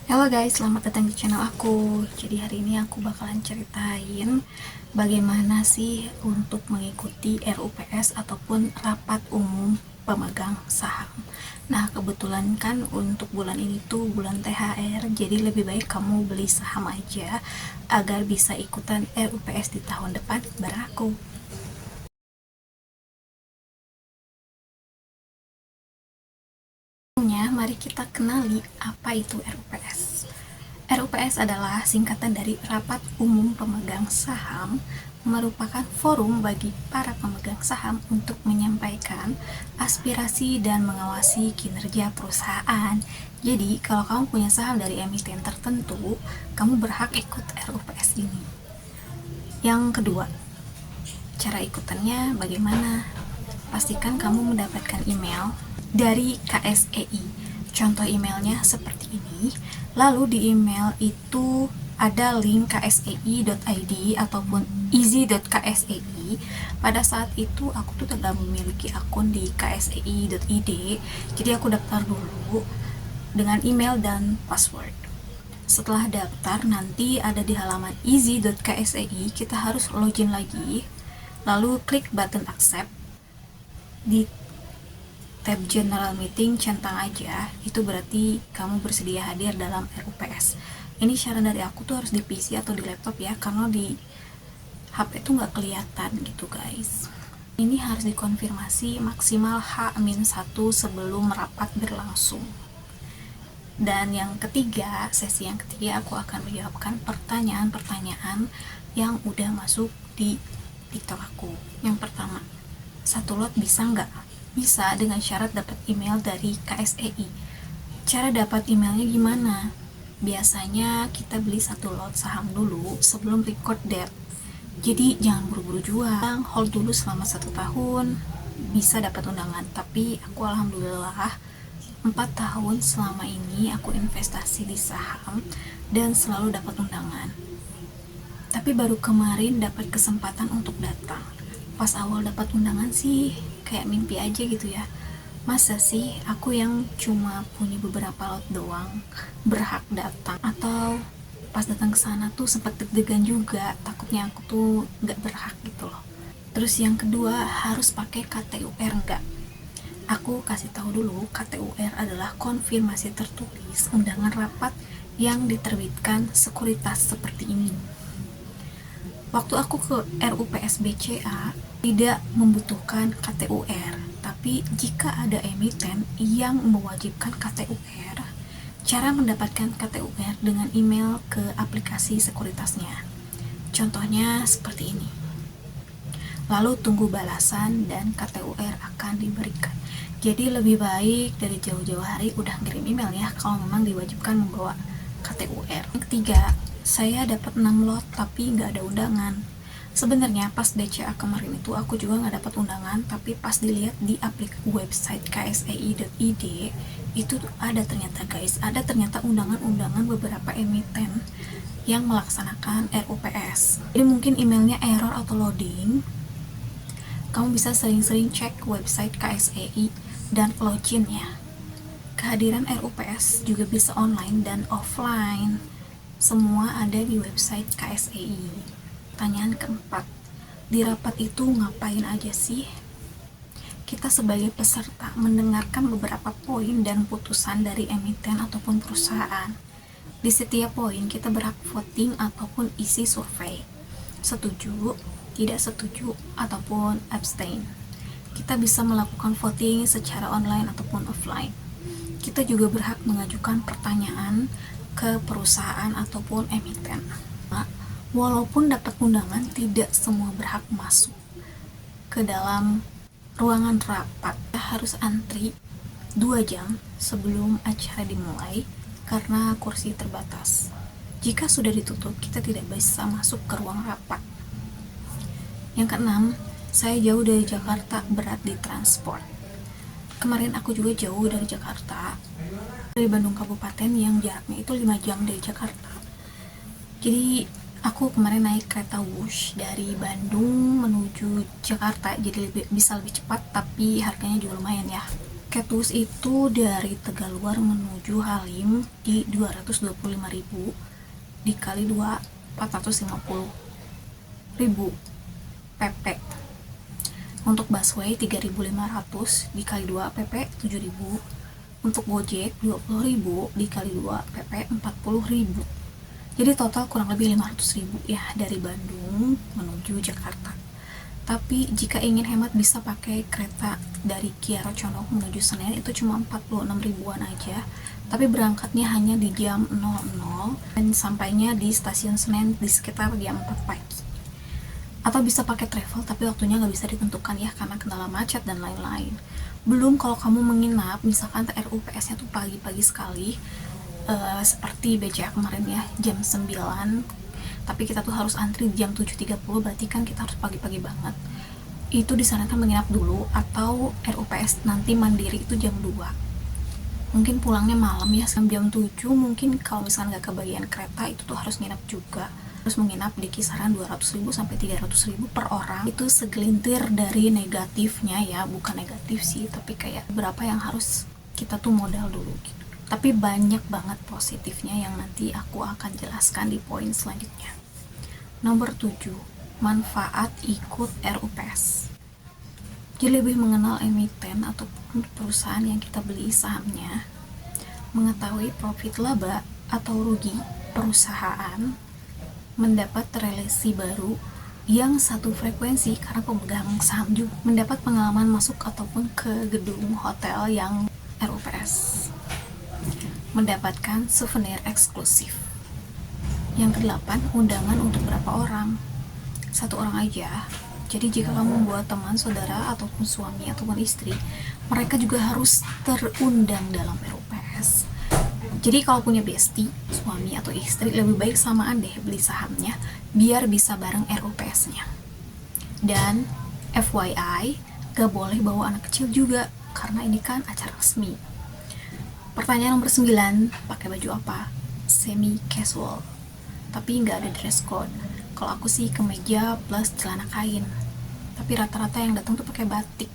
Halo guys, selamat datang di channel aku. Jadi hari ini aku bakalan ceritain bagaimana sih untuk mengikuti RUPS ataupun rapat umum pemegang saham. Nah, kebetulan kan untuk bulan ini tuh bulan THR, jadi lebih baik kamu beli saham aja agar bisa ikutan RUPS di tahun depan bareng aku. Mari kita kenali apa itu RUPS. RUPS adalah singkatan dari Rapat Umum Pemegang Saham, merupakan forum bagi para pemegang saham untuk menyampaikan aspirasi dan mengawasi kinerja perusahaan. Jadi, kalau kamu punya saham dari emiten tertentu, kamu berhak ikut RUPS ini. Yang kedua, cara ikutannya bagaimana? Pastikan kamu mendapatkan email dari KSEI. Contoh emailnya seperti ini. Lalu di email itu ada link ksei.id ataupun easy.ksei. Pada saat itu aku tuh tidak memiliki akun di ksei.id, jadi aku daftar dulu dengan email dan password. Setelah daftar, nanti ada di halaman easy.ksei, kita harus login lagi, lalu klik button accept. Di tab general meeting centang aja, itu berarti kamu bersedia hadir dalam RUPS. Ini syarat dari aku tuh harus di PC atau di laptop ya, karena di HP tuh nggak kelihatan gitu guys. Ini harus dikonfirmasi maksimal H-1 sebelum rapat berlangsung. Dan yang ketiga, sesi yang ketiga aku akan menjawabkan pertanyaan-pertanyaan yang udah masuk di TikTok aku. Yang pertama, satu lot bisa nggak? Bisa, dengan syarat dapat email dari KSEI. Cara dapat emailnya gimana? Biasanya kita beli satu lot saham dulu sebelum record date. Jadi jangan buru-buru jual, hold dulu selama 1 tahun, bisa dapat undangan. Tapi aku alhamdulillah 4 tahun selama ini aku investasi di saham dan selalu dapat undangan. Tapi baru kemarin dapat kesempatan untuk datang. Pas awal dapat undangan sih kayak mimpi aja gitu ya. Masa sih aku yang cuma punya beberapa lot doang berhak datang? Atau pas datang ke sana tuh sempat deg-degan juga, takutnya aku tuh nggak berhak gitu loh. Terus yang kedua, harus pakai KTUR nggak? Aku kasih tahu dulu, KTUR adalah konfirmasi tertulis undangan rapat yang diterbitkan sekuritas seperti ini. Waktu aku ke RUPS BCA tidak membutuhkan KTUR, tapi jika ada emiten yang mewajibkan KTUR, cara mendapatkan KTUR dengan email ke aplikasi sekuritasnya. Contohnya seperti ini. Lalu tunggu balasan dan KTUR akan diberikan. Jadi lebih baik dari jauh-jauh hari udah ngirim email ya kalau memang diwajibkan membawa KTUR. Yang ketiga, saya dapat 6 lot tapi nggak ada undangan. Sebenarnya pas DCA kemarin itu aku juga nggak dapat undangan, tapi pas dilihat di website ksei.id itu ada ternyata guys, ada ternyata undangan-undangan beberapa emiten yang melaksanakan RUPS. Jadi mungkin emailnya error atau loading. Kamu bisa sering-sering cek website KSEI dan login ya. Kehadiran RUPS juga bisa online dan offline. Semua ada di website KSEI. Pertanyaan keempat, di rapat itu ngapain aja sih? Kita sebagai peserta mendengarkan beberapa poin dan putusan dari emiten ataupun perusahaan. Di setiap poin kita berhak voting ataupun isi survei. Setuju, tidak setuju, ataupun abstain. Kita bisa melakukan voting secara online ataupun offline. Kita juga berhak mengajukan pertanyaan ke perusahaan ataupun emiten. Walaupun dapat undangan, tidak semua berhak masuk ke dalam ruangan rapat. Kita harus antri 2 jam sebelum acara dimulai karena kursi terbatas. Jika sudah ditutup, kita tidak bisa masuk ke ruang rapat. Yang keenam, saya jauh dari Jakarta, berat di transport. Kemarin aku juga jauh dari Jakarta, dari Bandung Kabupaten yang jaraknya itu 5 jam dari Jakarta. Jadi aku kemarin naik kereta Wush dari Bandung menuju Jakarta, jadi bisa lebih cepat, tapi harganya juga lumayan ya. Tiket TUS itu dari Tegaluar menuju Halim di 225.000 dikali 2 450.000 PP. Untuk busway 3.500 dikali 2 PP 7.000. Untuk Gojek 20.000 dikali 2 PP 40.000. Jadi total kurang lebih 500.000 ya dari Bandung menuju Jakarta. Tapi jika ingin hemat bisa pakai kereta dari Kiara Condong menuju Senen, itu cuma 46 ribuan aja. Tapi berangkatnya hanya di jam 00 dan sampainya di stasiun Senen di sekitar jam 4 pagi. Atau bisa pakai travel tapi waktunya nggak bisa ditentukan ya karena kendala macet dan lain-lain. Belum kalau kamu menginap, misalkan RUPS-nya tuh pagi-pagi sekali, seperti BCA kemarin ya, jam 9, tapi kita tuh harus antri jam 7.30, berarti kan kita harus pagi-pagi banget. Itu disarankan menginap dulu, atau RUPS nanti mandiri itu jam 2. Mungkin pulangnya malam ya, jam 7, mungkin kalau misalnya nggak kebagian kereta itu tuh harus nginap juga. Terus menginap di kisaran 200.000 sampai 300.000 per orang. Itu segelintir dari negatifnya ya, bukan negatif sih, tapi kayak berapa yang harus kita tuh modal dulu gitu. Tapi banyak banget positifnya yang nanti aku akan jelaskan di poin selanjutnya. Nomor 7, manfaat ikut RUPS. Jadi lebih mengenal emiten ataupun perusahaan yang kita beli sahamnya, mengetahui profit laba atau rugi perusahaan, mendapat relasi baru yang satu frekuensi karena pemegang saham juga, mendapat pengalaman masuk ataupun ke gedung hotel yang RUPS, mendapatkan souvenir eksklusif. Yang ke-8, undangan untuk berapa orang? 1 orang aja. Jadi jika kamu membawa teman, saudara, ataupun suami ataupun istri, mereka juga harus terundang dalam RUPS. Jadi kalau punya bestie, suami atau istri, lebih baik samaan deh beli sahamnya biar bisa bareng RUPS-nya. Dan FYI, gak boleh bawa anak kecil juga karena ini kan acara resmi. Pertanyaan nomor 9, pakai baju apa? Semi casual, tapi nggak ada dress code. Kalau aku sih kemeja plus celana kain, tapi rata-rata yang datang tuh pakai batik.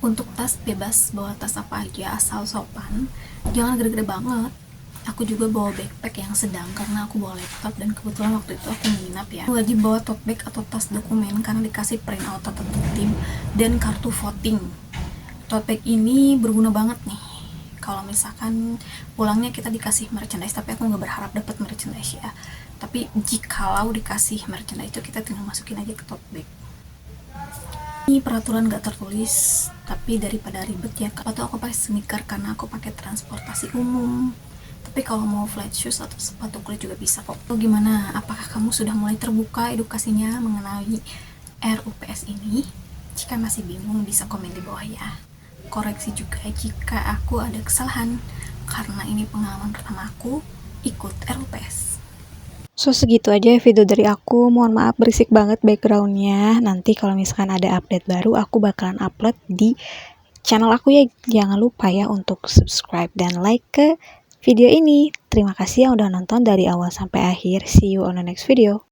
Untuk tas, bebas bawa tas apa aja asal sopan, jangan gede-gede banget. Aku juga bawa backpack yang sedang karena aku bawa laptop dan kebetulan waktu itu aku menginap ya. Aku wajib bawa tote bag atau tas dokumen karena dikasih print out atau tim dan kartu voting. Tote bag ini berguna banget nih kalau misalkan pulangnya kita dikasih merchandise, tapi aku nggak berharap dapat merchandise ya. Tapi jikalau dikasih merchandise itu kita tinggal masukin aja ke tote bag. Ini peraturan nggak tertulis, tapi daripada ribet ya, atau aku pakai sneaker karena aku pakai transportasi umum. Tapi kalau mau flat shoes atau sepatu kulit juga bisa kok. So, gimana? Apakah kamu sudah mulai terbuka edukasinya mengenai RUPS ini? Jika masih bingung bisa komen di bawah ya. Koreksi juga jika aku ada kesalahan, karena ini pengalaman pertama aku ikut RUPS. So segitu aja video dari aku, mohon maaf berisik banget backgroundnya. Nanti kalau misalkan ada update baru aku bakalan upload di channel aku ya. Jangan lupa ya untuk subscribe dan like ke video ini. Terima kasih yang udah nonton dari awal sampai akhir. See you on the next video.